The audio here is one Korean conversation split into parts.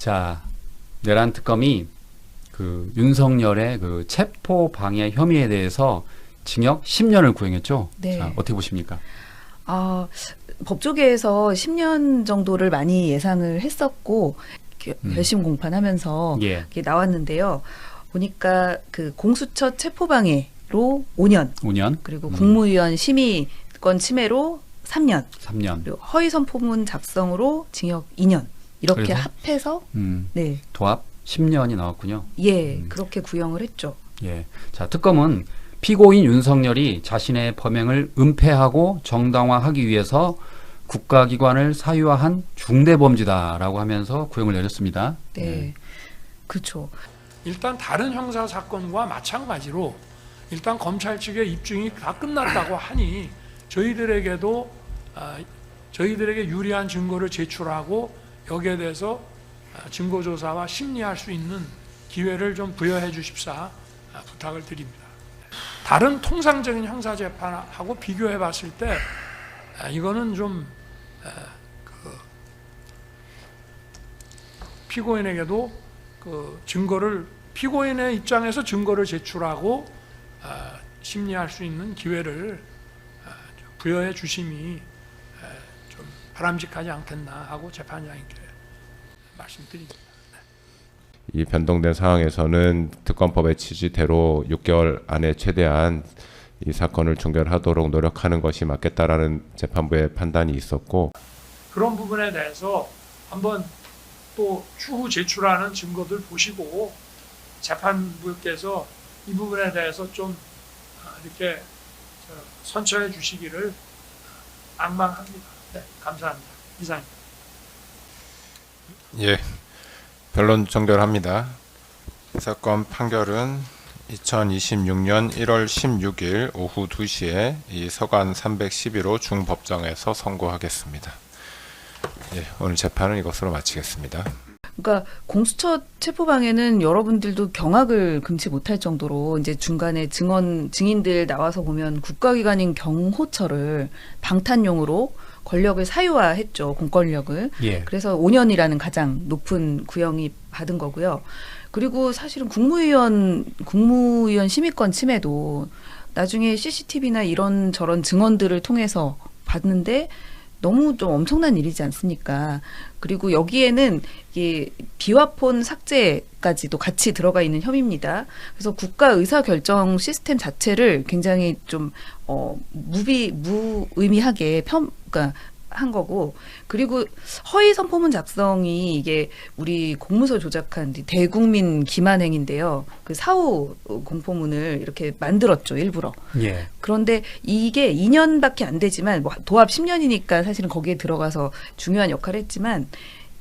자, 내란 특검이 윤석열의 체포 방해 혐의에 대해서 징역 10년을 구형했죠. 네. 자, 어떻게 보십니까? 법조계에서 10년 정도를 많이 예상을 했었고 결심 공판하면서 예. 이렇게 나왔는데요. 보니까 공수처 체포방해로 5년, 5년. 그리고 국무위원 심의권 침해로 3년, 3년. 그리고 허위선포문 작성으로 징역 2년 이렇게 그래서? 합해서 네, 도합 10년이 나왔군요. 그렇게 구형을 했죠. 예. 자, 특검은 피고인 윤석열이 자신의 범행을 은폐하고 정당화하기 위해서 국가기관을 사유화한 중대범죄다라고 하면서 구형을 내렸습니다. 네, 그렇죠. 일단 다른 형사 사건과 마찬가지로 일단 검찰 측의 입증이 다 끝났다고 하니 저희들에게 유리한 증거를 제출하고 여기에 대해서 증거조사와 심리할 수 있는 기회를 좀 부여해 주십사 부탁을 드립니다. 다른 통상적인 형사재판하고 비교해 봤을 때 이거는 좀 피고인에게도 피고인의 입장에서 증거를 제출하고 심리할 수 있는 기회를 부여해 주심이 좀 바람직하지 않겠나 하고 재판장님께 말씀드립니다. 이 변동된 상황에서는 특검법의 취지대로 6개월 안에 최대한 이 사건을 종결하도록 노력하는 것이 맞겠다라는 재판부의 판단이 있었고, 그런 부분에 대해서 한번 또 추후 제출하는 증거들 보시고 재판부께서 이 부분에 대해서 좀 이렇게 선처해 주시기를 낭망합니다. 네, 감사합니다. 이상입니다. 예, 변론 종결합니다. 사건 판결은 2026년 1월 16일 오후 2시에 이 서관 311호 중법정에서 선고하겠습니다. 예, 오늘 재판은 이것으로 마치겠습니다. 그러니까 공수처 체포방해는 여러분들도 경악을 금치 못할 정도로 이제 중간에 증인들 나와서 보면 국가기관인 경호처를 방탄용으로 권력을 사유화했죠. 공권력을. 예. 그래서 5년이라는 가장 높은 구형이 받은 거고요. 그리고 사실은 국무위원 심의권 침해도 나중에 CCTV나 이런 저런 증언들을 통해서 봤는데 너무 좀 엄청난 일이지 않습니까? 그리고 여기에는 이게 비화폰 삭제까지도 같이 들어가 있는 혐의입니다. 그래서 국가 의사결정 시스템 자체를 굉장히 좀 무의미하게 그러니까 한 거고, 그리고 허위 선포문 작성이 이게 우리 공문서 조작한 대국민 기만행인데요. 그 사후 공포문을 이렇게 만들었죠, 일부러. 예. 그런데 이게 2년밖에 안 되지만 도합 10년이니까 사실은 거기에 들어가서 중요한 역할을 했지만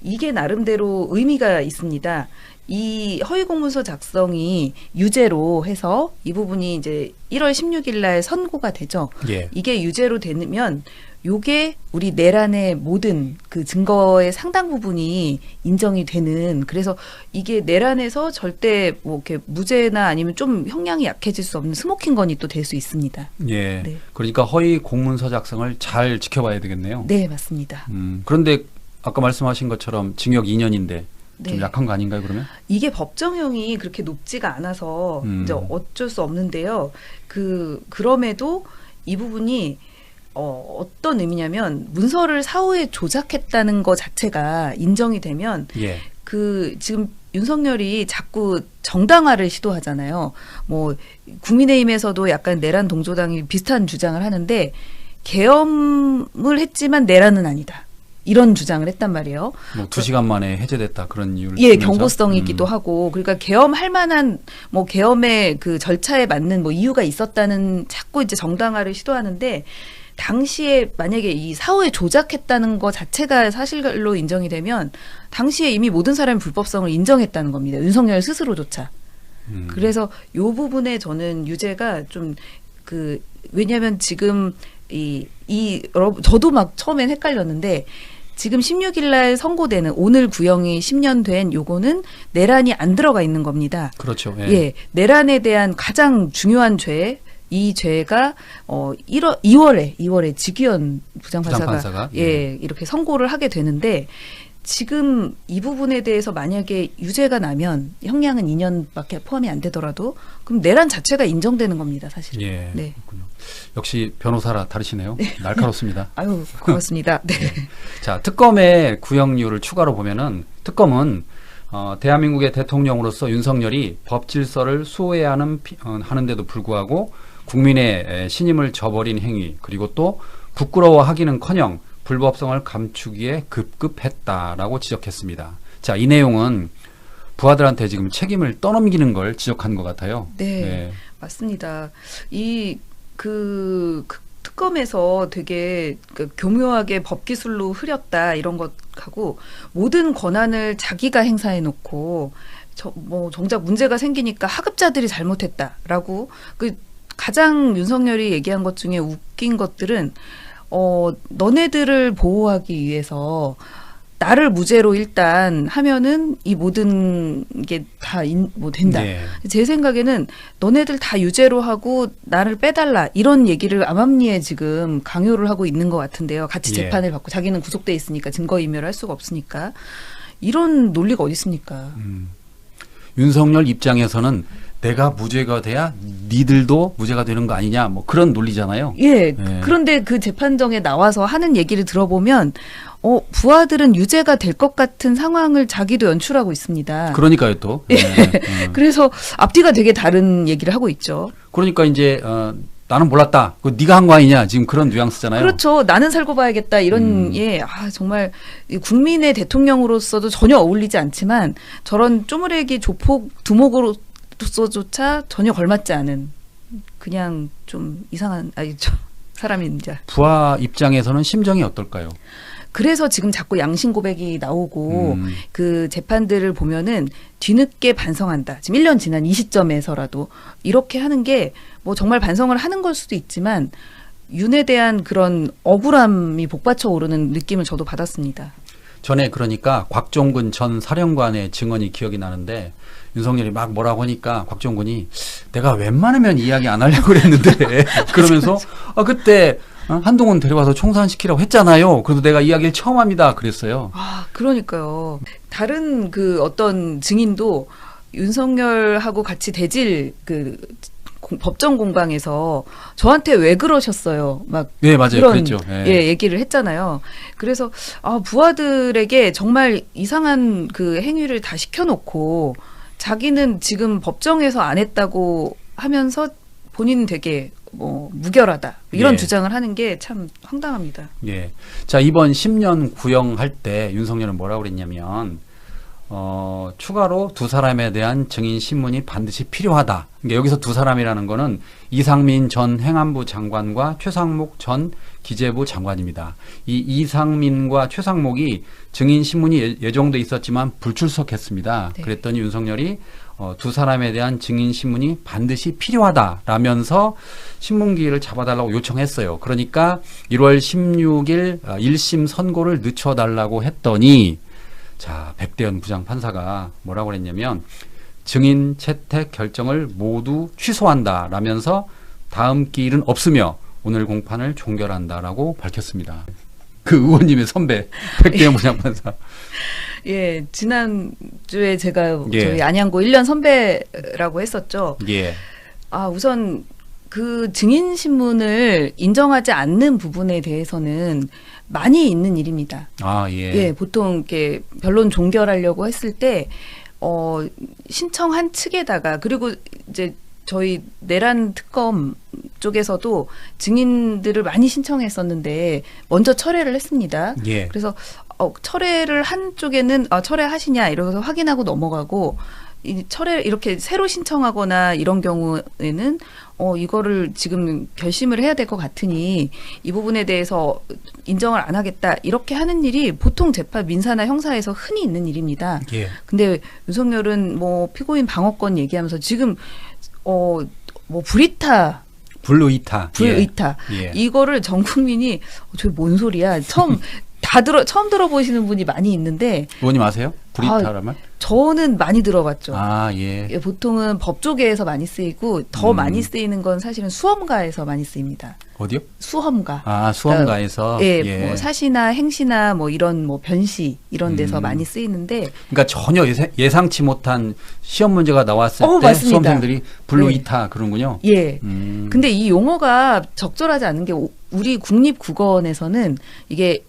이게 나름대로 의미가 있습니다. 이 허위 공문서 작성이 유죄로 해서 이 부분이 이제 1월 16일 날 선고가 되죠. 예. 이게 유죄로 되면 요게 우리 내란의 모든 그 증거의 상당 부분이 인정이 되는, 그래서 이게 내란에서 절대 이렇게 무죄나 아니면 좀 형량이 약해질 수 없는 스모킹건이 또 될 수 있습니다. 예. 네. 그러니까 허위 공문서 작성을 잘 지켜봐야 되겠네요. 네, 맞습니다. 그런데 아까 말씀하신 것처럼 징역 2년인데 좀 네. 약한 거 아닌가요, 그러면? 이게 법정형이 그렇게 높지가 않아서 이제 어쩔 수 없는데요. 그럼에도 이 부분이 어떤 의미냐면 문서를 사후에 조작했다는 것 자체가 인정이 되면 예. 지금 윤석열이 자꾸 정당화를 시도하잖아요. 국민의힘에서도 약간 내란 동조당이 비슷한 주장을 하는데 개엄을 했지만 내란은 아니다, 이런 주장을 했단 말이에요. 2시간 만에 해제됐다, 그런 이유를 예, 들면서? 경고성이기도 하고, 그러니까 계엄할 만한 계엄의 그 절차에 맞는 이유가 있었다는 자꾸 이제 정당화를 시도하는데, 당시에 만약에 이 사후에 조작했다는 것 자체가 사실로 인정이 되면 당시에 이미 모든 사람의 불법성을 인정했다는 겁니다. 윤석열 스스로조차. 그래서 요 부분에 저는 유죄가 좀 왜냐하면 지금 저도 막 처음엔 헷갈렸는데 지금 16일 날 선고되는 오늘 구형이 10년 된 요거는 내란이 안 들어가 있는 겁니다. 그렇죠. 예. 예, 내란에 대한 가장 중요한 죄, 이 죄가 2월에 직위원 부장판사가 부장판사가? 예, 이렇게 선고를 하게 되는데 지금 이 부분에 대해서 만약에 유죄가 나면 형량은 2년밖에 포함이 안 되더라도 그럼 내란 자체가 인정되는 겁니다, 사실. 예. 네. 그렇군요. 역시 변호사라 다르시네요. 날카롭습니다. 아유, 고맙습니다. 네. 자, 특검의 구형률을 추가로 보면은 특검은 대한민국의 대통령으로서 윤석열이 법 질서를 수호해야 하는데도 불구하고 국민의 신임을 저버린 행위 그리고 또 부끄러워하기는커녕 불법성을 감추기에 급급했다라고 지적했습니다. 자, 이 내용은 부하들한테 지금 책임을 떠넘기는 걸 지적한 것 같아요. 네. 맞습니다. 그 특검에서 되게 교묘하게 법기술로 흐렸다 이런 것하고 모든 권한을 자기가 행사해 놓고 정작 문제가 생기니까 하급자들이 잘못했다라고 가장 윤석열이 얘기한 것 중에 웃긴 것들은 너네들을 보호하기 위해서 나를 무죄로 일단 하면은 이 모든 게 다 된다. 네. 제 생각에는 너네들 다 유죄로 하고 나를 빼달라 이런 얘기를 암암리에 지금 강요를 하고 있는 것 같은데요. 같이 재판을 받고 자기는 구속돼 있으니까 증거인멸을 할 수가 없으니까 이런 논리가 어디 있습니까? 윤석열 입장에서는 내가 무죄가 돼야 니들도 무죄가 되는 거 아니냐 뭐 그런 논리잖아요. 예. 네. 그런데 그 재판정에 나와서 하는 얘기를 들어보면 부하들은 유죄가 될 것 같은 상황을 자기도 연출하고 있습니다. 그러니까요 또. 예. 그래서 앞뒤가 되게 다른 얘기를 하고 있죠. 그러니까 이제 나는 몰랐다. 그 네가 한 거 아니냐 지금 그런 뉘앙스잖아요. 그렇죠. 나는 살고 봐야겠다 이런 정말 국민의 대통령으로서도 전혀 어울리지 않지만 저런 쪼무레기 조폭 두목으로서조차 전혀 걸맞지 않은 그냥 좀 이상한 사람입니다. 부하 입장에서는 심정이 어떨까요? 그래서 지금 자꾸 양심 고백이 나오고 그 재판들을 보면은 뒤늦게 반성한다. 지금 1년 지난 이 시점에서라도 이렇게 하는 게 뭐 정말 반성을 하는 걸 수도 있지만 윤에 대한 그런 억울함이 복받쳐 오르는 느낌을 저도 받았습니다. 전에 그러니까 곽종근 전 사령관의 증언이 기억이 나는데 윤석열이 막 뭐라고 하니까 곽종근이 내가 웬만하면 이야기 안 하려고 그랬는데 그러면서 그때 한동훈 데려와서 총선시키라고 했잖아요. 그래도 내가 이야기를 처음 합니다. 그랬어요. 그러니까요. 다른 어떤 증인도 윤석열하고 같이 대질 법정 공방에서 저한테 왜 그러셨어요? 네, 맞아요. 그런 그랬죠. 얘기를 했잖아요. 그래서 부하들에게 정말 이상한 그 행위를 다 시켜놓고 자기는 지금 법정에서 안 했다고 하면서 본인은 되게 무결하다 이런 주장을 하는 게 참 황당합니다. 예. 자, 이번 10년 구형할 때 윤석열은 뭐라고 그랬냐면 추가로 두 사람에 대한 증인 신문이 반드시 필요하다. 그러니까 여기서 두 사람이라는 거는 이상민 전 행안부 장관과 최상목 전 기재부 장관입니다. 이 이상민과 최상목이 증인 신문이 예정돼 있었지만 불출석했습니다. 네. 그랬더니 윤석열이 두 사람에 대한 증인 신문이 반드시 필요하다라면서 신문 기일을 잡아달라고 요청했어요. 그러니까 1월 16일 1심 선고를 늦춰달라고 했더니 자, 백대현 부장판사가 뭐라고 그랬냐면 증인 채택 결정을 모두 취소한다라면서 다음 기일은 없으며 오늘 공판을 종결한다라고 밝혔습니다. 그 의원님의 선배 백대현 부장판사. 예, 지난주에 제가 저희 안양고 1년 선배라고 했었죠. 예. 우선 그 증인 신문을 인정하지 않는 부분에 대해서는 많이 있는 일입니다. 예, 보통 이렇게 변론 종결하려고 했을 때 신청한 측에다가 그리고 이제 저희 내란 특검 쪽에서도 증인들을 많이 신청했었는데 먼저 철회를 했습니다. 예. 그래서 철회를 한 쪽에는 철회하시냐 이러면서 확인하고 넘어가고 이 철회 이렇게 새로 신청하거나 이런 경우에는 이거를 지금 결심을 해야 될 것 같으니 이 부분에 대해서 인정을 안 하겠다 이렇게 하는 일이 보통 재판 민사나 형사에서 흔히 있는 일입니다. 예. 근데 윤석열은 피고인 방어권 얘기하면서 지금 불이타 불의타 예. 이거를 전 국민이 저게 뭔 소리야 처음 들어보시는 분이 많이 있는데 의원님 아세요? 불이타란 말? 저는 많이 들어봤죠. 예. 보통은 법조계에서 많이 쓰이고 더 많이 쓰이는 건 사실은 수험가에서 많이 쓰입니다. 어디요? 수험가. 아, 수험가에서. 예, 뭐 사시나 행시나 뭐 이런 뭐 변시 이런 데서 많이 쓰이는데. 그러니까 전혀 예상치 못한 시험 문제가 나왔을 때 맞습니다. 수험생들이 불로 네. 이타 그런군요. 예. 근데 이 용어가 적절하지 않은 게 우리 국립국어원에서는 이게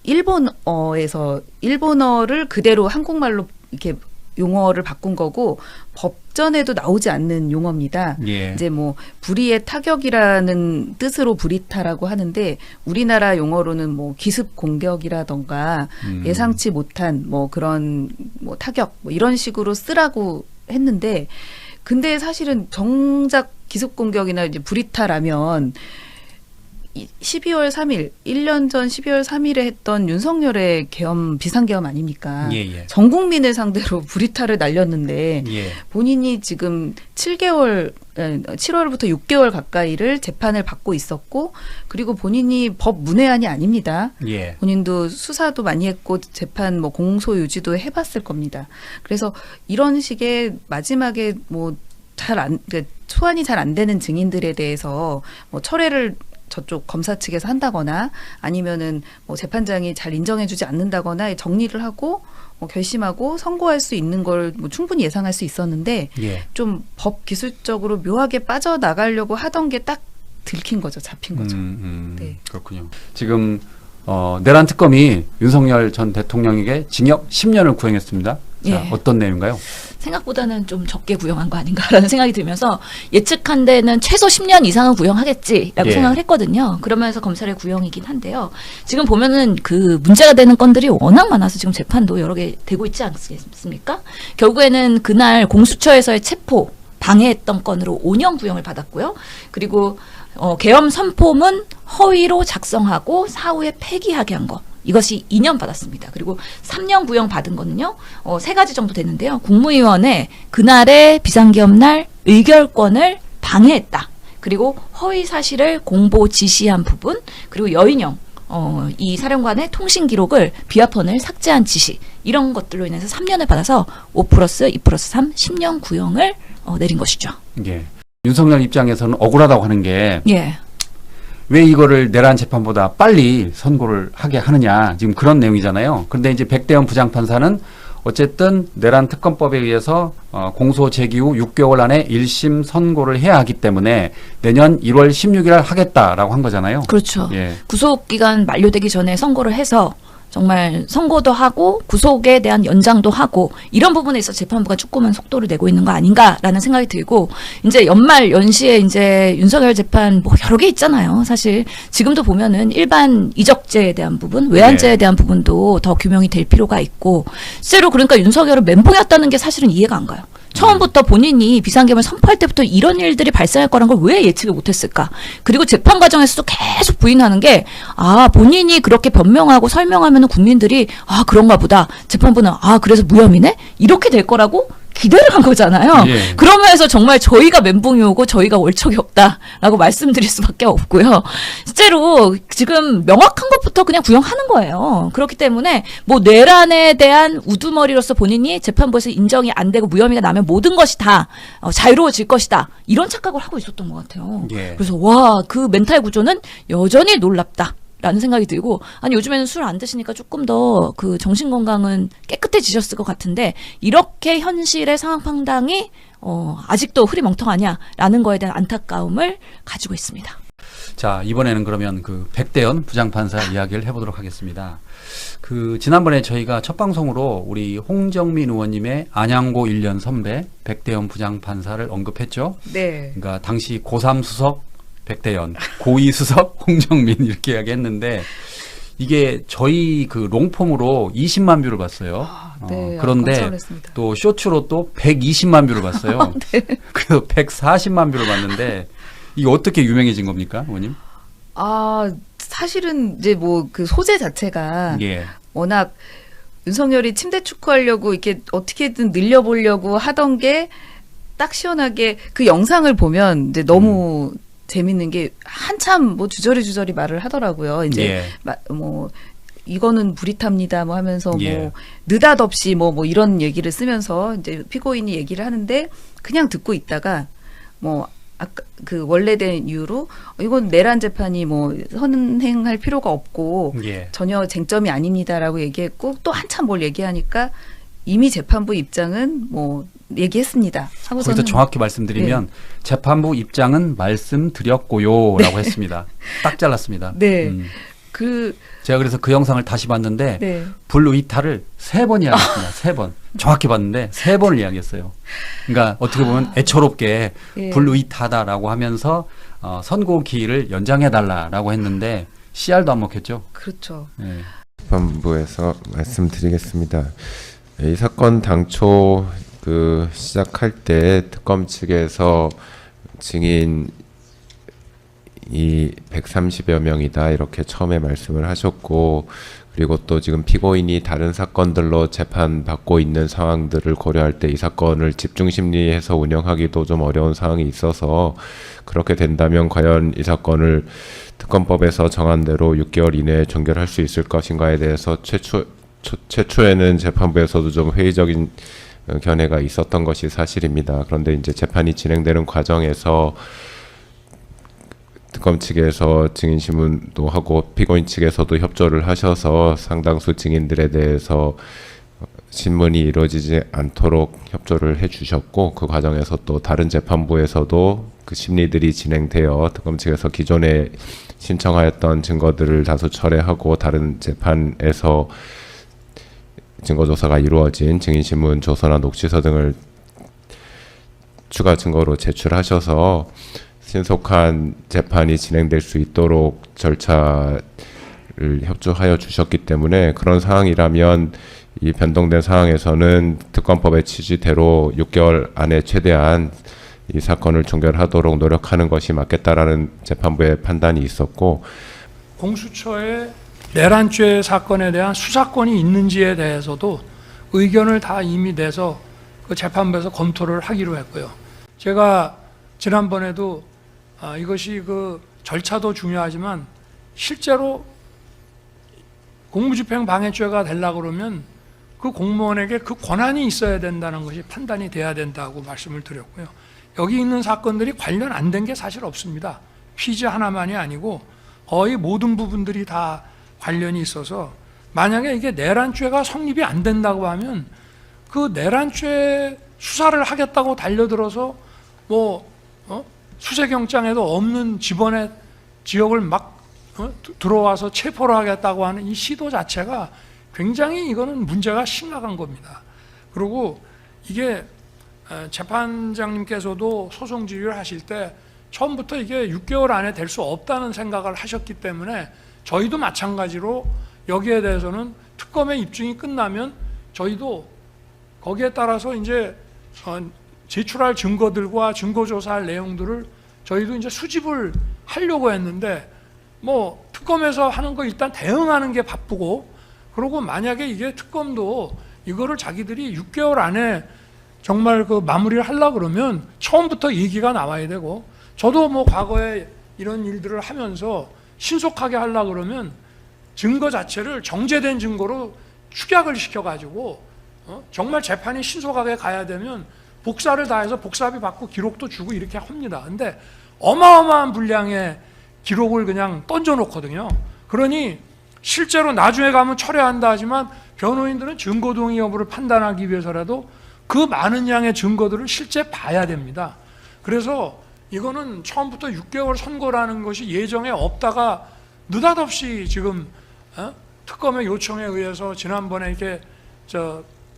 일본어를 그대로 한국말로 이렇게 용어를 바꾼 거고 법전에도 나오지 않는 용어입니다. 예. 이제 뭐 불의의 타격이라는 뜻으로 불이타라고 하는데 우리나라 용어로는 뭐 기습 공격이라던가 예상치 못한 뭐 그런 뭐 타격 뭐 이런 식으로 쓰라고 했는데 근데 사실은 정작 기습 공격이나 이제 불이타라면 12월 3일, 1년 전 12월 3일에 했던 윤석열의 계엄, 비상계엄 아닙니까? 예. 전 국민을 상대로 불이타를 날렸는데 예. 본인이 지금 7월부터 6개월 가까이를 재판을 받고 있었고 그리고 본인이 법 문외한이 아닙니다. 예. 본인도 수사도 많이 했고 재판 뭐 공소 유지도 해봤을 겁니다. 그래서 이런 식의 마지막에 뭐 소환이 잘 안 되는 증인들에 대해서 뭐 철회를 저쪽 검사 측에서 한다거나 아니면은 뭐 재판장이 잘 인정해주지 않는다거나 정리를 하고 결심하고 선고할 수 있는 걸 뭐 충분히 예상할 수 있었는데 예. 좀 법 기술적으로 묘하게 빠져나가려고 하던 게 딱 들킨 거죠. 잡힌 거죠. 네. 그렇군요. 지금 내란 특검이 윤석열 전 대통령에게 징역 10년을 구형했습니다. 자, 예. 어떤 내용인가요? 생각보다는 좀 적게 구형한 거 아닌가라는 생각이 들면서 예측한 데는 최소 10년 이상은 구형하겠지라고 예. 생각을 했거든요. 그러면서 검찰의 구형이긴 한데요. 지금 보면은 그 문제가 되는 건들이 워낙 많아서 지금 재판도 여러 개 되고 있지 않습니까? 결국에는 그날 공수처에서의 체포 방해했던 건으로 5년 구형을 받았고요. 그리고 계엄 선포문 허위로 작성하고 사후에 폐기하게 한 거. 이것이 2년 받았습니다. 그리고 3년 구형 받은 거는요. 3가지 정도 되는데요. 국무위원회 그날의 비상계엄 날 의결권을 방해했다. 그리고 허위 사실을 공보 지시한 부분. 그리고 여인영 이 사령관의 통신 기록을 비화폰을 삭제한 지시. 이런 것들로 인해서 3년을 받아서 5+2+3 10년 구형을 내린 것이죠. 예. 윤석열 입장에서는 억울하다고 하는 게 예. 왜 이거를 내란 재판보다 빨리 선고를 하게 하느냐 지금 그런 내용이잖아요. 그런데 이제 백대현 부장판사는 어쨌든 내란 특검법에 의해서 공소 제기 후 6개월 안에 1심 선고를 해야 하기 때문에 내년 1월 16일 하겠다라고 한 거잖아요. 그렇죠. 예. 구속 기간 만료되기 전에 선고를 해서 정말 선고도 하고 구속에 대한 연장도 하고 이런 부분에 있어 재판부가 조금은 속도를 내고 있는 거 아닌가라는 생각이 들고 이제 연말 연시에 이제 윤석열 재판 뭐 여러 개 있잖아요. 사실 지금도 보면은 일반 이적죄에 대한 부분, 외환죄에 대한 부분도 더 규명이 될 필요가 있고 실제로 그러니까 윤석열은 멘붕이었다는 게 사실은 이해가 안 가요. 처음부터 본인이 비상계엄을 선포할 때부터 이런 일들이 발생할 거란 걸 왜 예측을 못했을까? 그리고 재판 과정에서도 계속 부인하는 게 본인이 그렇게 변명하고 설명하면 국민들이 그런가 보다. 재판부는 그래서 무혐의네? 이렇게 될 거라고 기대를 한 거잖아요. 예. 그러면서 정말 저희가 멘붕이 오고 저희가 월척이 없다라고 말씀드릴 수밖에 없고요. 실제로 지금 명확한 것부터 그냥 구형하는 거예요. 그렇기 때문에 뭐 내란에 대한 우두머리로서 본인이 재판부에서 인정이 안 되고 무혐의가 나면 모든 것이 다 자유로워질 것이다. 이런 착각을 하고 있었던 것 같아요. 예. 그래서 그 멘탈 구조는 여전히 놀랍다. 라는 생각이 들고 요즘에는 술 안 드시니까 조금 더 그 정신 건강은 깨끗해지셨을 것 같은데 이렇게 현실의 상황 판단이 아직도 흐리멍텅하냐라는 거에 대한 안타까움을 가지고 있습니다. 자, 이번에는 그러면 그 백대현 부장판사 이야기를 해보도록 하겠습니다. 지난번에 저희가 첫 방송으로 우리 홍정민 의원님의 안양고 1년 선배 백대현 부장판사를 언급했죠. 네. 그러니까 당시 고3 수석 백대현, 고2 수석 홍정민 이렇게 이야기했는데 이게 저희 그 롱폼으로 20만 뷰를 봤어요. 네. 그런데 깜짝 놀랐습니다. 또 쇼츠로 또 120만 뷰를 봤어요. 네. 그래서 140만 뷰를 봤는데 이게 어떻게 유명해진 겁니까, 의원님? 사실은 이제 뭐 그 소재 자체가 예. 워낙 윤석열이 침대 축구하려고 이렇게 어떻게든 늘려보려고 하던 게 딱 시원하게 그 영상을 보면 이제 너무 재밌는 게 한참 뭐 주저리 말을 하더라고요. 이제 예. 뭐 이거는 불이탑니다 뭐 하면서 예. 뭐 느닷없이 뭐 이런 얘기를 쓰면서 이제 피고인이 얘기를 하는데 그냥 듣고 있다가 뭐 아까 그 원래된 이유로 이건 내란 재판이 뭐 선행할 필요가 없고 예. 전혀 쟁점이 아닙니다라고 얘기했고 또 한참 뭘 얘기하니까 이미 재판부 입장은 뭐 얘기했습니다. 하고서는 거기서 정확히 말씀드리면 재판부 입장은 말씀드렸고요라고 했습니다. 딱 잘랐습니다. 네. 제가 그래서 그 영상을 다시 봤는데 네. 불의탈을 3번 이야기했습니다. 3번. 정확히 봤는데 3번을 이야기했어요. 그러니까 어떻게 보면 애처롭게 예. 불의타다라고 하면서 선고 기일을 연장해달라라고 했는데 CR도 안 먹혔죠. 그렇죠. 예. 재판부에서 말씀드리겠습니다. 이 사건 당초 그 시작할 때 특검 측에서 증인 이 130여 명이다 이렇게 처음에 말씀을 하셨고, 그리고 또 지금 피고인이 다른 사건들로 재판받고 있는 상황들을 고려할 때 이 사건을 집중 심리해서 운영하기도 좀 어려운 상황이 있어서, 그렇게 된다면 과연 이 사건을 특검법에서 정한 대로 6개월 이내에 종결할 수 있을 것인가에 대해서 최초에는 재판부에서도 좀 회의적인 견해가 있었던 것이 사실입니다. 그런데 이제 재판이 진행되는 과정에서 특검 측에서 증인 신문도 하고 피고인 측에서도 협조를 하셔서 상당수 증인들에 대해서 신문이 이루어지지 않도록 협조를 해주셨고, 그 과정에서 또 다른 재판부에서도 그 심리들이 진행되어 특검 측에서 기존에 신청하였던 증거들을 다수 철회하고 다른 재판에서 증거조사가 이루어진 증인신문, 조서나 녹취서 등을 추가 증거로 제출하셔서 신속한 재판이 진행될 수 있도록 절차를 협조하여 주셨기 때문에, 그런 상황이라면 이 변동된 상황에서는 특검법의 취지대로 6개월 안에 최대한 이 사건을 종결하도록 노력하는 것이 맞겠다라는 재판부의 판단이 있었고, 공수처에 내란죄 사건에 대한 수사권이 있는지에 대해서도 의견을 다 이미 내서 그 재판부에서 검토를 하기로 했고요. 제가 지난번에도 이것이 그 절차도 중요하지만 실제로 공무집행 방해죄가 되려고 그러면 그 공무원에게 그 권한이 있어야 된다는 것이 판단이 돼야 된다고 말씀을 드렸고요. 여기 있는 사건들이 관련 안 된 게 사실 없습니다. 피지 하나만이 아니고 거의 모든 부분들이 다 관련이 있어서, 만약에 이게 내란죄가 성립이 안 된다고 하면 그 내란죄 수사를 하겠다고 달려들어서 뭐 수색영장에도 없는 집원의 지역을 막 들어와서 체포를 하겠다고 하는 이 시도 자체가 굉장히 이거는 문제가 심각한 겁니다. 그리고 이게 재판장님께서도 소송 지휘를 하실 때 처음부터 이게 6개월 안에 될 수 없다는 생각을 하셨기 때문에 저희도 마찬가지로 여기에 대해서는 특검의 입증이 끝나면 저희도 거기에 따라서 이제 제출할 증거들과 증거조사할 내용들을 저희도 이제 수집을 하려고 했는데, 뭐 특검에서 하는 거 일단 대응하는 게 바쁘고, 그리고 만약에 이게 특검도 이거를 자기들이 6개월 안에 정말 그 마무리를 하려고 그러면 처음부터 얘기가 나와야 되고, 저도 뭐 과거에 이런 일들을 하면서 신속하게 하려고 그러면 증거 자체를 정제된 증거로 축약을 시켜가지고 정말 재판이 신속하게 가야 되면 복사를 다 해서 복사비 받고 기록도 주고 이렇게 합니다. 근데 어마어마한 분량의 기록을 그냥 던져놓거든요. 그러니 실제로 나중에 가면 철회한다 하지만 변호인들은 증거동의 여부를 판단하기 위해서라도 그 많은 양의 증거들을 실제 봐야 됩니다. 그래서 이거는 처음부터 6개월 선고라는 것이 예정에 없다가 느닷없이 지금 특검의 요청에 의해서 지난번에 이렇게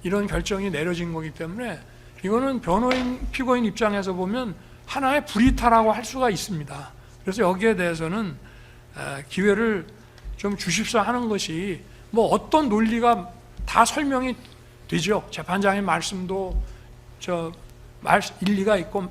이런 결정이 내려진 거기 때문에 이거는 변호인, 피고인 입장에서 보면 하나의 불이탈이라고 할 수가 있습니다. 그래서 여기에 대해서는 기회를 좀 주십사 하는 것이, 뭐 어떤 논리가 다 설명이 되죠. 재판장의 말씀도 일리가 있고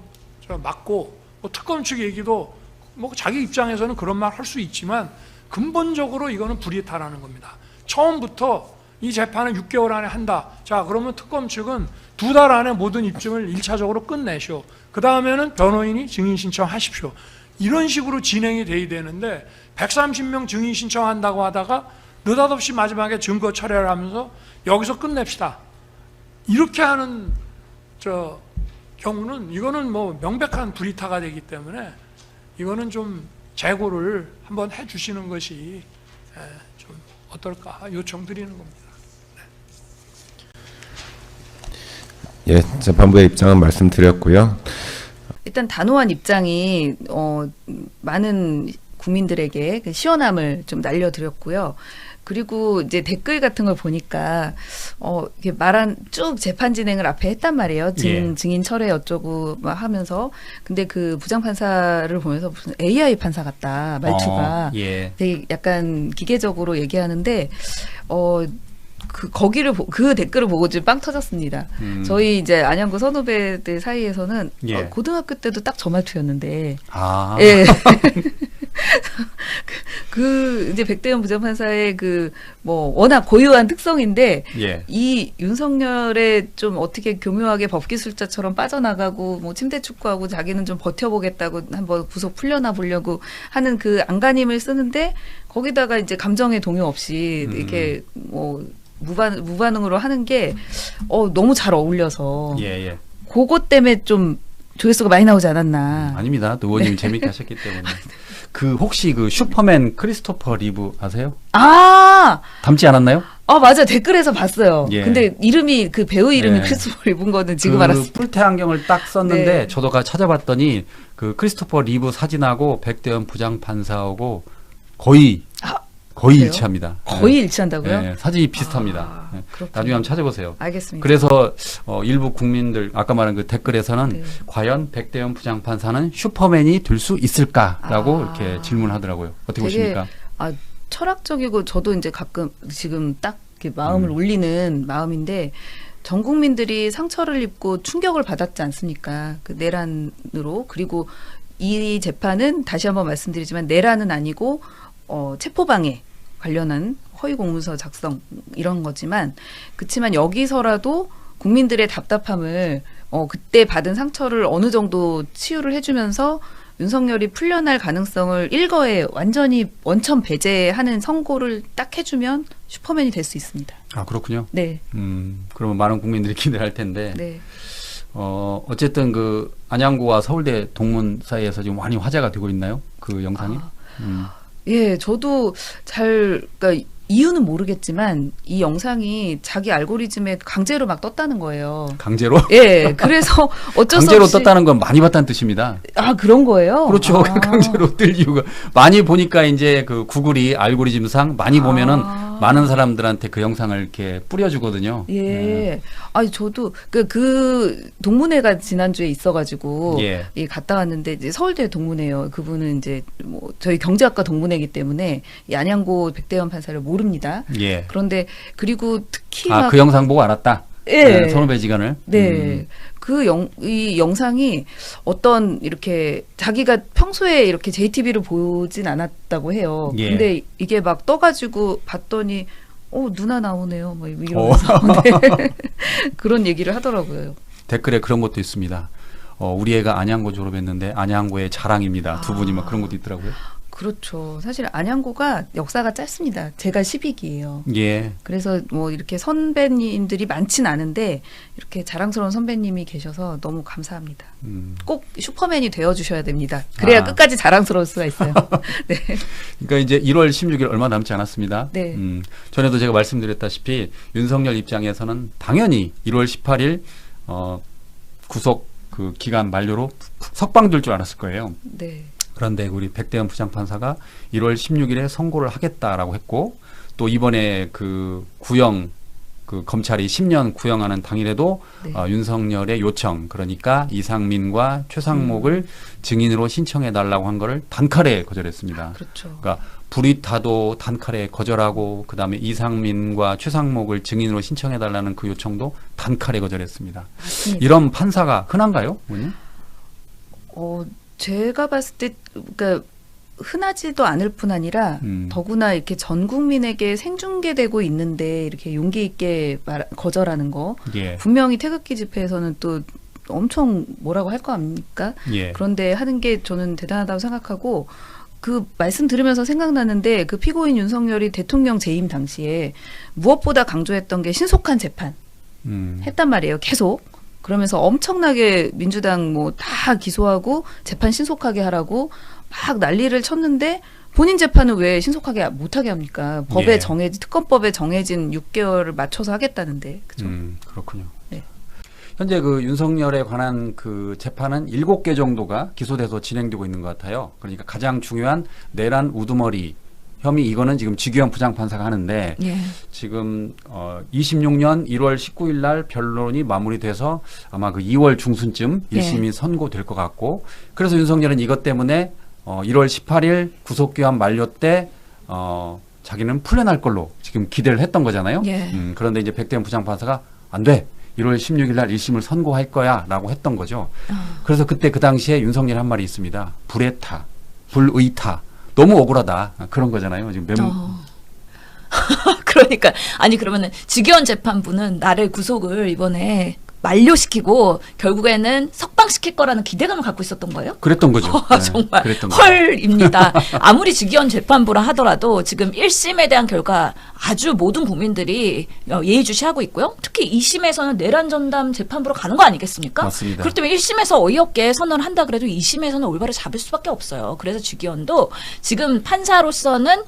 맞고, 뭐 특검 측 얘기도 뭐 자기 입장에서는 그런 말 할 수 있지만 근본적으로 이거는 불이탈하는 겁니다. 처음부터 이 재판을 6개월 안에 한다. 자, 그러면 특검 측은 2달 안에 모든 입증을 1차적으로 끝내시오. 그 다음에는 변호인이 증인 신청하십시오. 이런 식으로 진행이 돼야 되는데 130명 증인 신청한다고 하다가 느닷없이 마지막에 증거 철회를 하면서 여기서 끝냅시다. 이렇게 하는 경우는 이거는 뭐 명백한 불이타가 되기 때문에 이거는 좀 재고를 한번 해주시는 것이 좀 어떨까 요청드리는 겁니다. 예, 재판부의 입장은 말씀드렸고요. 일단 단호한 입장이 많은 국민들에게 그 시원함을 좀 날려드렸고요. 그리고 이제 댓글 같은 걸 보니까 이렇게 말한 쭉 재판 진행을 앞에 했단 말이에요. 증인 철회 어쩌고 막 하면서. 근데 그 부장판사를 보면서 무슨 AI 판사 같다 말투가 예. 되게 약간 기계적으로 얘기하는데 그 댓글을 보고 좀 빵 터졌습니다. 저희 이제 안양구 선후배들 사이에서는 예. 고등학교 때도 딱 저 말투였는데 아. 예. 그 이제 백대현 부장판사의 그 뭐 워낙 고유한 특성인데 예. 이 윤석열의 좀 어떻게 교묘하게 법기술자처럼 빠져나가고 뭐 침대 축구하고 자기는 좀 버텨보겠다고 한번 구속 풀려나 보려고 하는 그 안간힘을 쓰는데 거기다가 이제 감정의 동요 없이 이렇게 뭐 무반응으로 하는 게 너무 잘 어울려서 예, 예. 그것 때문에 좀 조회수가 많이 나오지 않았나. 아닙니다. 의원님 재밌게 하셨기 때문에. 그 혹시 그 슈퍼맨 크리스토퍼 리브 아세요? 아, 닮지 않았나요? 맞아. 댓글에서 봤어요. 예. 근데 이름이 그 배우 이름이 예. 크리스토퍼 리브인 거는 지금 그 알았어요. 뿔테 안경을 딱 썼는데 네. 저도 찾아봤더니 그 크리스토퍼 리브 사진하고 백대현 부장판사하고 거의 그래요? 일치합니다. 거의 일치한다고요? 네, 사진이 비슷합니다. 네. 그렇군요. 나중에 한번 찾아보세요. 알겠습니다. 그래서 일부 국민들 아까 말한 그 댓글에서는 네. 과연 백대현 부장판사는 슈퍼맨이 될 수 있을까라고 이렇게 질문하더라고요. 어떻게 되게 보십니까? 철학적이고 저도 이제 가끔 지금 딱 이렇게 마음을 울리는 마음인데 전 국민들이 상처를 입고 충격을 받았지 않습니까? 그 내란으로. 그리고 이 재판은 다시 한번 말씀드리지만 내란은 아니고 체포방해 관련한 허위 공문서 작성 이런 거지만 그렇지만 여기서라도 국민들의 답답함을 그때 받은 상처를 어느 정도 치유를 해주면서 윤석열이 풀려날 가능성을 일거에 완전히 원천 배제하는 선고를 딱 해주면 슈퍼맨이 될 수 있습니다. 아 그렇군요. 네, 그러면 많은 국민들이 기대할 텐데. 네. 어쨌든 그 안양구와 서울대 동문 사이에서 지금 많이 화제가 되고 있나요? 그 영상이? 예, 저도 그러니까 이유는 모르겠지만 이 영상이 자기 알고리즘에 강제로 막 떴다는 거예요. 강제로? 예, 그래서 어쩔 수 강제로 없이 떴다는 건 많이 봤다는 뜻입니다. 그런 거예요? 그렇죠. 강제로 뜰 이유가 많이 보니까 이제 그 구글이 알고리즘상 많이 보면은 많은 사람들한테 그 영상을 이렇게 뿌려주거든요. 예. 저도 그 동문회가 지난주에 있어가지고 예. 갔다 왔는데 이제 서울대 동문회요. 그분은 이제 뭐 저희 경제학과 동문회이기 때문에 이 안양고 백대현 판사를 모릅니다. 예. 그런데 그리고 특히 그 영상 보고 알았다. 예. 선후배 지간을. 네. 이 영상이 어떤 이렇게 자기가 평소에 이렇게 JTB를 보진 않았다고 해요. 예. 근데 이게 막 떠가지고 봤더니 누나 나오네요. 뭐 이러면서 네. 그런 얘기를 하더라고요. 댓글에 그런 것도 있습니다. 우리 애가 안양고 졸업했는데 안양고의 자랑입니다. 두 분이 막 그런 것도 있더라고요. 그렇죠. 사실 안양고가 역사가 짧습니다. 제가 10기예요. 예. 그래서 뭐 이렇게 선배님들이 많진 않은데 이렇게 자랑스러운 선배님이 계셔서 너무 감사합니다. 꼭 슈퍼맨이 되어주셔야 됩니다. 그래야 끝까지 자랑스러울 수가 있어요. 네. 그러니까 이제 1월 16일 얼마 남지 않았습니다. 네. 전에도 제가 말씀드렸다시피 윤석열 입장에서는 당연히 1월 18일 구속 그 기간 만료로 석방될 줄 알았을 거예요. 네. 그런데 우리 백대현 부장판사가 1월 16일에 선고를 하겠다라고 했고 또 이번에 그 구형 그 검찰이 10년 구형하는 당일에도 네. 윤석열의 요청 그러니까 이상민과 최상목을 증인으로 신청해 달라고 한 거를 단칼에 거절했습니다. 그렇죠. 그러니까 불이타도 단칼에 거절하고 그다음에 이상민과 최상목을 증인으로 신청해 달라는 그 요청도 단칼에 거절했습니다. 맞습니다. 이런 판사가 흔한가요, 의원님? 제가 봤을 때 그러니까 흔하지도 않을 뿐 아니라 더구나 이렇게 전 국민에게 생중계되고 있는데 이렇게 용기 있게 거절하는 거 예. 분명히 태극기 집회에서는 또 엄청 뭐라고 할 거 아닙니까? 예. 그런데 하는 게 저는 대단하다고 생각하고 그 말씀 들으면서 생각나는데 그 피고인 윤석열이 대통령 재임 당시에 무엇보다 강조했던 게 신속한 재판 했단 말이에요. 계속. 그러면서 엄청나게 민주당 뭐 다 기소하고 재판 신속하게 하라고 막 난리를 쳤는데 본인 재판은 왜 신속하게 못하게 합니까? 법에 예. 정해진 특검법에 정해진 6개월을 맞춰서 하겠다는데 그죠? 그렇군요. 네. 현재 그 윤석열에 관한 그 재판은 7개 정도가 기소돼서 진행되고 있는 것 같아요. 그러니까 가장 중요한 내란 우두머리 혐의 이거는 지금 지규현 부장판사가 하는데 예. 지금 26년 1월 19일 날 변론이 마무리돼서 아마 그 2월 중순쯤 1심이 선고될 것 같고 그래서 윤석열은 이것 때문에 1월 18일 구속기한 만료 때 자기는 풀려날 걸로 지금 기대를 했던 거잖아요. 예. 그런데 이제 백대현 부장판사가 안 돼. 1월 16일 날 1심을 선고할 거야 라고 했던 거죠. 그래서 그때 그 당시에 윤석열 한 말이 있습니다. 불의 타, 불의 타. 너무 억울하다. 그런 거잖아요. 지금 그러니까 아니 그러면은 지기현 재판부는 나를 구속을 이번에 만료시키고 결국에는 석방시킬 거라는 기대감을 갖고 있었던 거예요? 그랬던 거죠. 네, 정말 그랬던 거죠. 헐입니다. 아무리 지기현 재판부라 하더라도 지금 1심에 대한 결과 아주 모든 국민들이 예의주시하고 있고요. 특히 2심에서는 내란 전담 재판부로 가는 거 아니겠습니까? 맞습니다. 그렇기 때문에 1심에서 어이없게 선언을 한다 그래도 2심에서는 올바로 잡을 수밖에 없어요. 그래서 지기현도 지금 판사로서는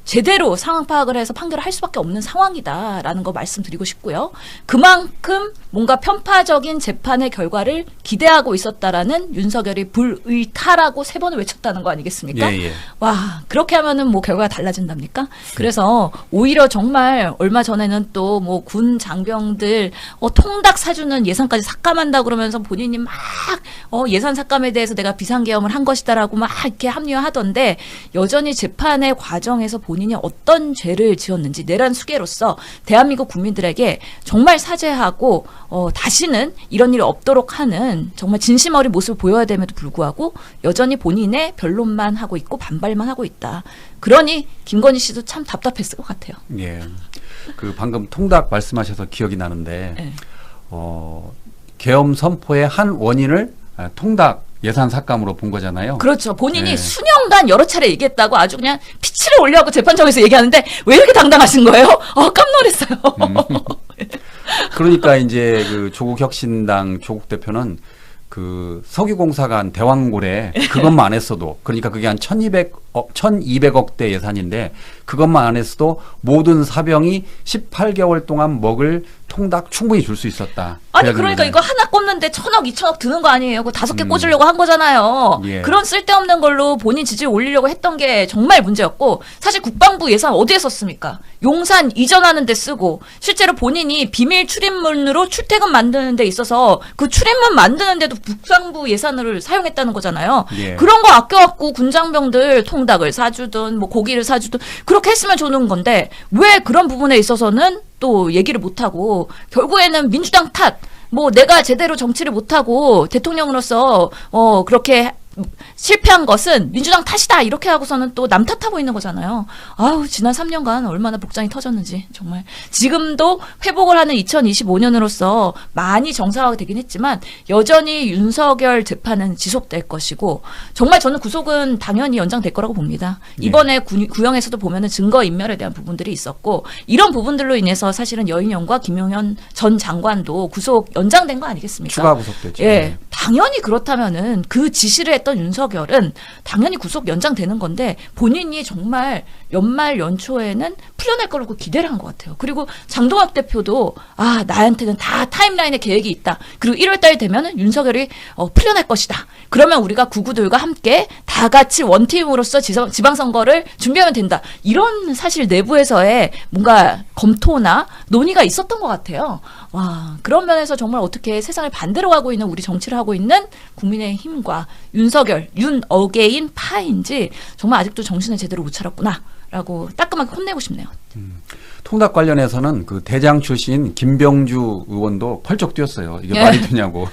제대로 상황 파악을 해서 판결을 할 수밖에 없는 상황이다라는 거 말씀드리고 싶고요. 그만큼 뭔가 편파적인 재판의 결과를 기대하고 있었다라는 윤석열이 불의타라고 3번을 외쳤다는 거 아니겠습니까? 예, 예. 와, 그렇게 하면은 뭐 결과가 달라진답니까? 그래서 오히려 정말 얼마 전에는 또 뭐 군 장병들 통닭 사주는 예산까지 삭감한다 그러면서 본인이 막 예산 삭감에 대해서 내가 비상계엄을 한 것이다라고 막 이렇게 합리화하던데 여전히 재판의 과정에서 본인이 어떤 죄를 지었는지 내란 수괴로서 대한민국 국민들에게 정말 사죄하고 다시는 이런 일이 없도록 하는 정말 진심 어린 모습을 보여야 됨에도 불구하고 여전히 본인의 변론만 하고 있고 반발만 하고 있다. 그러니 김건희 씨도 참 답답했을 것 같아요. 예. 그 방금 통닭 말씀하셔서 기억이 나는데 네. 계엄 선포의 한 원인을 통닭 예산 삭감으로 본 거잖아요. 그렇죠. 본인이 네. 수년간 여러 차례 얘기했다고 아주 그냥 피치를 올려하고 재판정에서 얘기하는데 왜 이렇게 당당하신 거예요? 깜놀했어요. 그러니까 이제 그 조국 혁신당 조국 대표는 그 석유공사관 대왕고래 그것만 안 했어도 그러니까 그게 한 1200억대 예산인데 그것만 안 했어도 모든 사병이 18개월 동안 먹을 통닭 충분히 줄 수 있었다. 아니 그러니까 이거 하나 꽂는데 1,000억, 2,000억 드는 거 아니에요. 그거 5개 꽂으려고 한 거잖아요. 예. 그런 쓸데없는 걸로 본인 지지를 올리려고 했던 게 정말 문제였고 사실 국방부 예산 어디에 썼습니까? 용산 이전하는 데 쓰고 실제로 본인이 비밀 출입문으로 출퇴근 만드는 데 있어서 그 출입문 만드는 데도 국방부 예산을 사용했다는 거잖아요. 예. 그런 거 아껴갖고 군장병들 통닭을 사주든 뭐 고기를 사주든 그렇게 했으면 좋은 건데 왜 그런 부분에 있어서는 또 얘기를 못하고 결국에는 민주당 탓, 뭐 내가 제대로 정치를 못하고 대통령으로서 그렇게 실패한 것은 민주당 탓이다 이렇게 하고서는 또 남 탓하고 있는 거잖아요. 아우 지난 3년간 얼마나 복장이 터졌는지 정말 지금도 회복을 하는 2025년으로서 많이 정상화가 되긴 했지만 여전히 윤석열 재판은 지속될 것이고 정말 저는 구속은 당연히 연장될 거라고 봅니다. 이번에 구형에서도 보면은 증거인멸에 대한 부분들이 있었고 이런 부분들로 인해서 사실은 여인영과 김용현 전 장관도 구속 연장된 거 아니겠습니까? 추가 구속됐죠. 예, 당연히 그렇다면은 그 지시를 했던 윤석열은 당연히 구속 연장되는 건데 본인이 정말 연말 연초에는 풀려날 거라고 기대를 한 것 같아요. 그리고 장동혁 대표도 나한테는 다 타임라인에 계획이 있다. 그리고 1월 달 되면은 윤석열이 풀려날 것이다. 그러면 우리가 구구들과 함께 다 같이 원팀으로서 지방선거를 준비하면 된다. 이런 사실 내부에서의 뭔가 검토나 논의가 있었던 것 같아요. 와, 그런 면에서 정말 어떻게 세상을 반대로 가고 있는 우리 정치를 하고 있는 국민의힘과 윤석열, 윤어게인 파인지 정말 아직도 정신을 제대로 못 차렸구나 라고 따끔하게 혼내고 싶네요. 통닭 관련해서는 그 대장 출신 김병주 의원도 펄쩍 뛰었어요. 이게 말이 되냐고.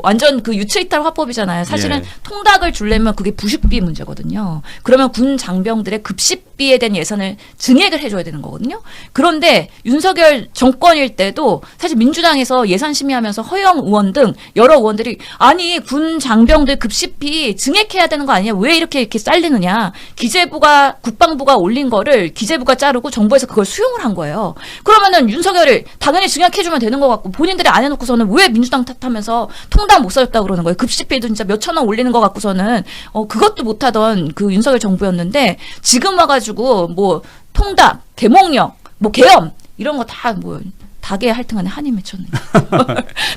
완전 그 유체이탈 화법이잖아요. 사실은 예. 통닭을 주려면 그게 부식비 문제거든요. 그러면 군 장병들의 급식비에 대한 예산을 증액을 해줘야 되는 거거든요. 그런데 윤석열 정권일 때도 사실 민주당에서 예산 심의하면서 허영 의원 등 여러 의원들이 아니 군 장병들 급식비 증액해야 되는 거 아니냐? 왜 이렇게 잘리느냐? 기재부가 국방부가 올린 거를 기재부가 자르고 정부에서 정부에서 그걸 수용을 한 거예요. 그러면은 윤석열이 당연히 증액해주면 되는 것 같고 본인들이 안 해놓고서는 왜 민주당 탓하면서 통당 못 써줬다 그러는 거예요. 급식비도 진짜 몇 천 원 올리는 것 같고서는 그것도 못하던 그 윤석열 정부였는데 지금 와가지고 뭐 통당, 계몽령, 뭐 계엄 이런 거 다 뭐 닭에 할등간에 한이 맺혔네요.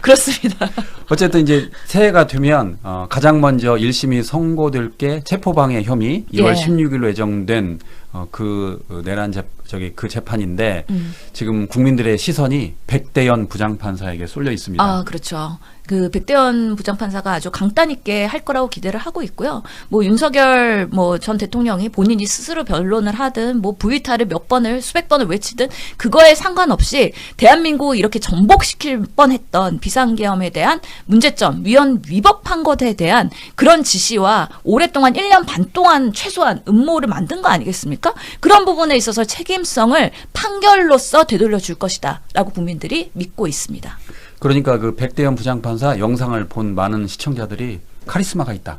그렇습니다. 어쨌든 이제 새해가 되면 가장 먼저 1심이 선고될 게 체포방해 혐의 2월 예. 16일로 예정된 내란 그 재판인데 지금 국민들의 시선이 백대연 부장판사에게 쏠려 있습니다. 아, 그렇죠. 그 백대현 부장판사가 아주 강단 있게 할 거라고 기대를 하고 있고요. 뭐 윤석열 전 대통령이 본인이 스스로 변론을 하든 뭐 부의타를 몇 번을 수백 번을 외치든 그거에 상관없이 대한민국을 이렇게 전복시킬 뻔했던 비상계엄에 대한 문제점, 위헌 위법한 것에 대한 그런 지시와 오랫동안 1년 반 동안 최소한 음모를 만든 거 아니겠습니까? 그런 부분에 있어서 책임성을 판결로서 되돌려 줄 것이다라고 국민들이 믿고 있습니다. 그러니까 그 백대연 부장판사 영상을 본 많은 시청자들이 카리스마가 있다.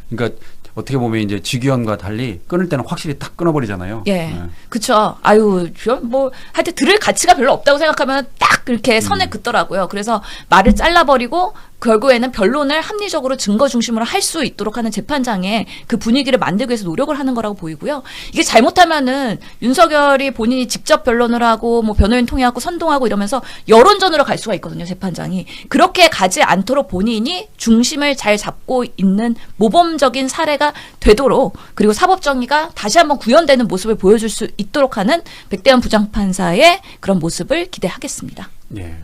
그러니까 어떻게 보면 이제 직위원과 달리 끊을 때는 확실히 딱 끊어버리잖아요. 예. 네. 그쵸. 아유, 뭐, 하여튼 들을 가치가 별로 없다고 생각하면 딱 이렇게 선에 긋더라고요. 그래서 말을 잘라버리고 결국에는 변론을 합리적으로 증거 중심으로 할 수 있도록 하는 재판장의 그 분위기를 만들기 위해서 노력을 하는 거라고 보이고요. 이게 잘못하면은 윤석열이 본인이 직접 변론을 하고 뭐 변호인 통해하고 선동하고 이러면서 여론전으로 갈 수가 있거든요, 재판장이. 그렇게 가지 않도록 본인이 중심을 잘 잡고 있는 모범적인 사례가 되도록 그리고 사법정의가 다시 한번 구현되는 모습을 보여줄 수 있도록 하는 백대현 부장판사의 그런 모습을 기대하겠습니다. 예.